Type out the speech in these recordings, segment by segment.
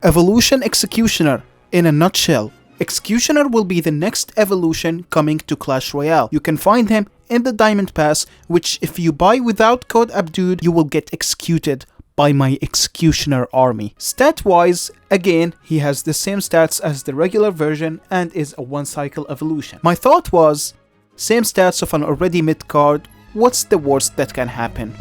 Evolution Executioner. In a nutshell, Executioner will be the next evolution coming to Clash Royale. You can find him in the Diamond Pass, which if you buy without code Abdod, you will get executed by my Executioner army. Stat-wise, again, he has the same stats as the regular version and is a one-cycle evolution. My thought was, same stats of an already mid card, what's the worst that can happen?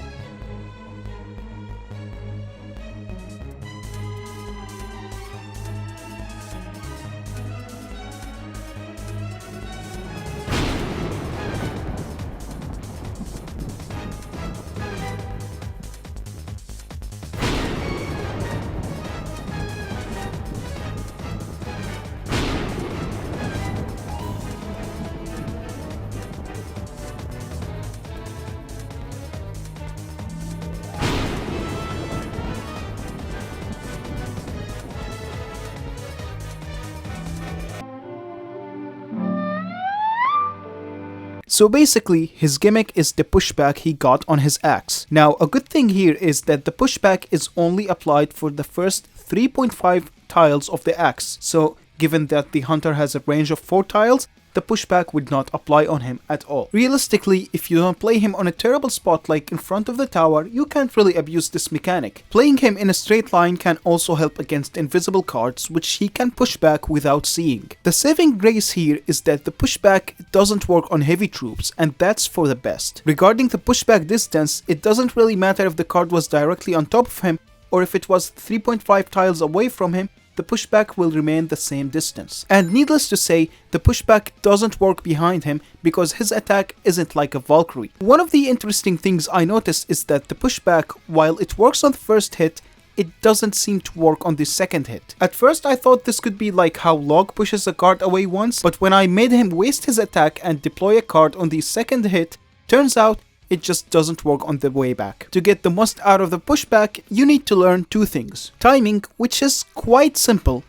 So basically, his gimmick is the pushback he got on his axe. Now, a good thing here is that the pushback is only applied for the first 3.5 tiles of the axe. So, given that the hunter has a range of 4 tiles, the pushback would not apply on him at all. Realistically, if you don't play him on a terrible spot like in front of the tower, you can't really abuse this mechanic. Playing him in a straight line can also help against invisible cards, which he can push back without seeing. The saving grace here is that the pushback doesn't work on heavy troops, and that's for the best. Regarding the pushback distance, it doesn't really matter if the card was directly on top of him or if it was 3.5 tiles away from him, the pushback will remain the same distance. And needless to say, the pushback doesn't work behind him because his attack isn't like a Valkyrie. One of the interesting things I noticed is that the pushback, while it works on the first hit, it doesn't seem to work on the second hit. At first I thought this could be like how Log pushes a card away once, but when I made him waste his attack and deploy a card on the second hit, turns out it just doesn't work on the way back. To get the most out of the pushback, you need to learn 2 things. Timing, which is quite simple.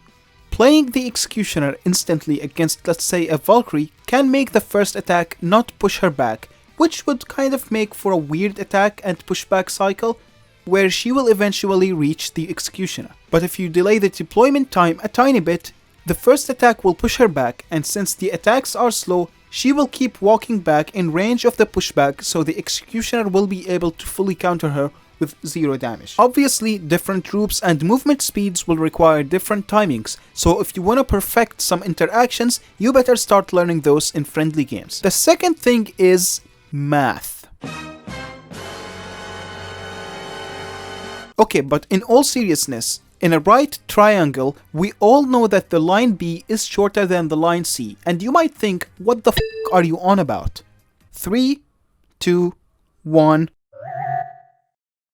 Playing the Executioner instantly against, let's say, a Valkyrie can make the first attack not push her back, which would kind of make for a weird attack and pushback cycle, where she will eventually reach the Executioner. But if you delay the deployment time a tiny bit, the first attack will push her back, and since the attacks are slow, she will keep walking back in range of the pushback, so the Executioner will be able to fully counter her with 0 damage. Obviously, different troops and movement speeds will require different timings, so if you want to perfect some interactions, you better start learning those in friendly games. The second thing is math. Okay, but in all seriousness, in a right triangle, we all know that the line B is shorter than the line C, and you might think, what the f are you on about? 3, 2, 1.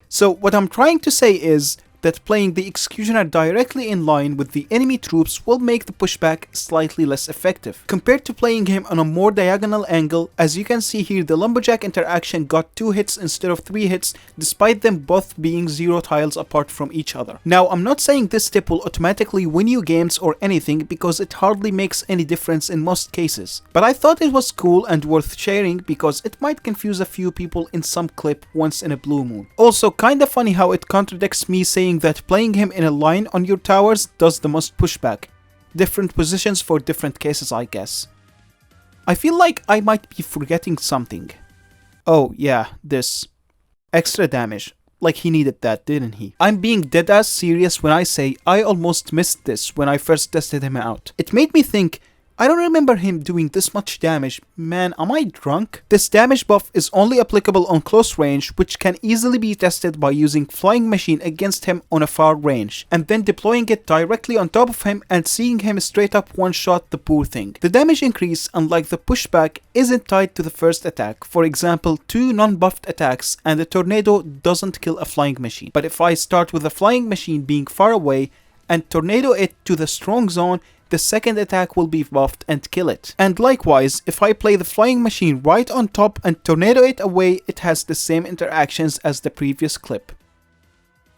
So what I'm trying to say is that playing the Executioner directly in line with the enemy troops will make the pushback slightly less effective. Compared to playing him on a more diagonal angle, as you can see here, the Lumberjack interaction got 2 hits instead of 3 hits, despite them both being 0 tiles apart from each other. Now, I'm not saying this tip will automatically win you games or anything, because it hardly makes any difference in most cases. But I thought it was cool and worth sharing because it might confuse a few people in some clip once in a blue moon. Also, kinda funny how it contradicts me saying that playing him in a line on your towers does the most pushback. Different positions for different cases, I guess. I feel like I might be forgetting something. Oh yeah, this. Extra damage. Like he needed that, didn't he? I'm being deadass serious when I say I almost missed this when I first tested him out. It made me think, I don't remember him doing this much damage. Man, am I drunk? This damage buff is only applicable on close range, which can easily be tested by using Flying Machine against him on a far range, and then deploying it directly on top of him and seeing him straight up one-shot the poor thing. The damage increase, unlike the pushback, isn't tied to the first attack. For example, 2 non-buffed attacks and a tornado doesn't kill a Flying Machine. But if I start with a Flying Machine being far away and tornado it to the strong zone, the second attack will be buffed and kill it. And likewise, if I play the Flying Machine right on top and tornado it away, it has the same interactions as the previous clip.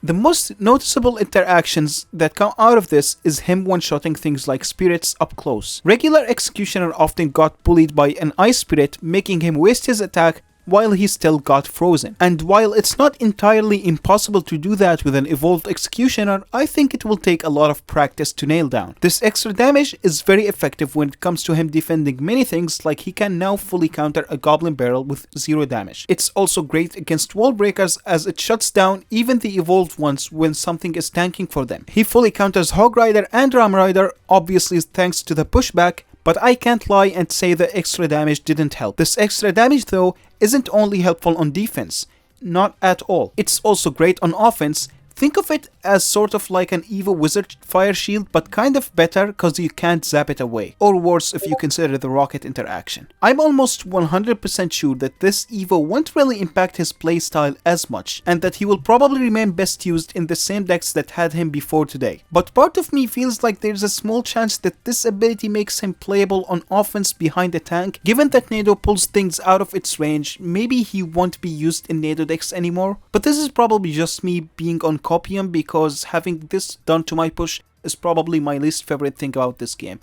The most noticeable interactions that come out of this is him one-shotting things like spirits up close. Regular Executioner often got bullied by an Ice Spirit, making him waste his attack while he still got frozen. And while it's not entirely impossible to do that with an evolved Executioner, I think it will take a lot of practice to nail down. This extra damage is very effective when it comes to him defending many things, like he can now fully counter a Goblin Barrel with 0 damage. It's also great against wall breakers as it shuts down even the evolved ones when something is tanking for them. He fully counters Hog Rider and Ram Rider, obviously thanks to the pushback, but I can't lie and say the extra damage didn't help. This extra damage though isn't only helpful on defense, not at all. It's also great on offense. Think of it as sort of like an Evo Wizard Fire Shield, but kind of better cause you can't zap it away. Or worse if you consider the rocket interaction. I'm almost 100% sure that this Evo won't really impact his playstyle as much, and that he will probably remain best used in the same decks that had him before today. But part of me feels like there's a small chance that this ability makes him playable on offense behind the tank. Given that Nado pulls things out of its range, maybe he won't be used in Nado decks anymore. But this is probably just me being on copium, because having this done to my push is probably my least favorite thing about this game.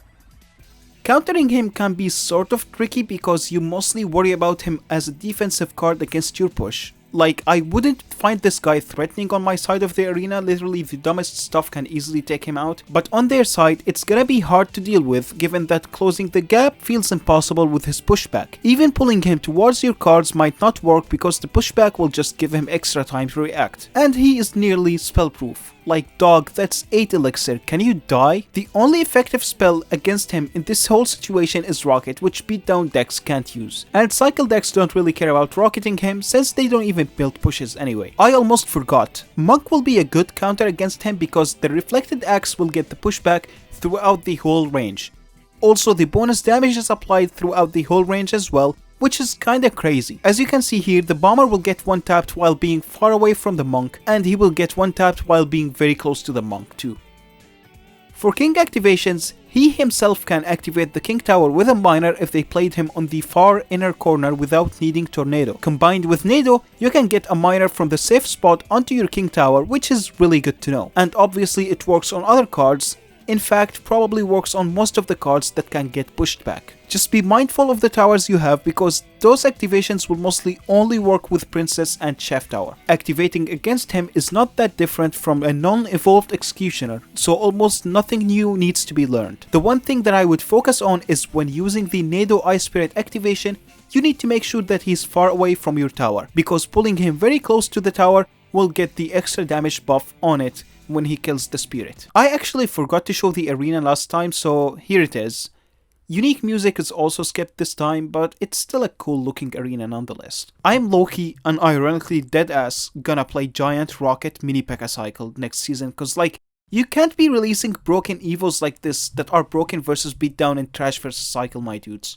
Countering him can be sort of tricky because you mostly worry about him as a defensive card against your push. Like, I wouldn't find this guy threatening on my side of the arena, literally the dumbest stuff can easily take him out. But on their side, it's gonna be hard to deal with, given that closing the gap feels impossible with his pushback. Even pulling him towards your cards might not work because the pushback will just give him extra time to react. And he is nearly spellproof. Like, dog, that's 8 elixir, can you die? The only effective spell against him in this whole situation is Rocket, which beatdown decks can't use. And cycle decks don't really care about rocketing him since they don't even build pushes anyway. I almost forgot. Monk will be a good counter against him because the reflected axe will get the pushback throughout the whole range. Also, the bonus damage is applied throughout the whole range as well, which is kinda crazy. As you can see here, the bomber will get one tapped while being far away from the monk, and he will get one tapped while being very close to the monk too. For king activations, he himself can activate the king tower with a miner if they played him on the far inner corner without needing tornado. Combined with Nado, you can get a miner from the safe spot onto your king tower, which is really good to know. And obviously it works on other cards. In fact, probably works on most of the cards that can get pushed back. Just be mindful of the towers you have because those activations will mostly only work with Princess and Chef Tower. Activating against him is not that different from a non-evolved Executioner, so almost nothing new needs to be learned. The one thing that I would focus on is when using the Nado Ice Spirit activation, you need to make sure that he's far away from your tower, because pulling him very close to the tower will get the extra damage buff on it when he kills the spirit. I actually forgot to show the arena last time, so here it is. Unique music is also skipped this time, but it's still a cool looking arena nonetheless. I'm low-key, unironically deadass gonna play Giant Rocket Mini P.E.K.K.A. Cycle next season, cause like, you can't be releasing broken evos like this that are broken versus beatdown and trash versus cycle, my dudes.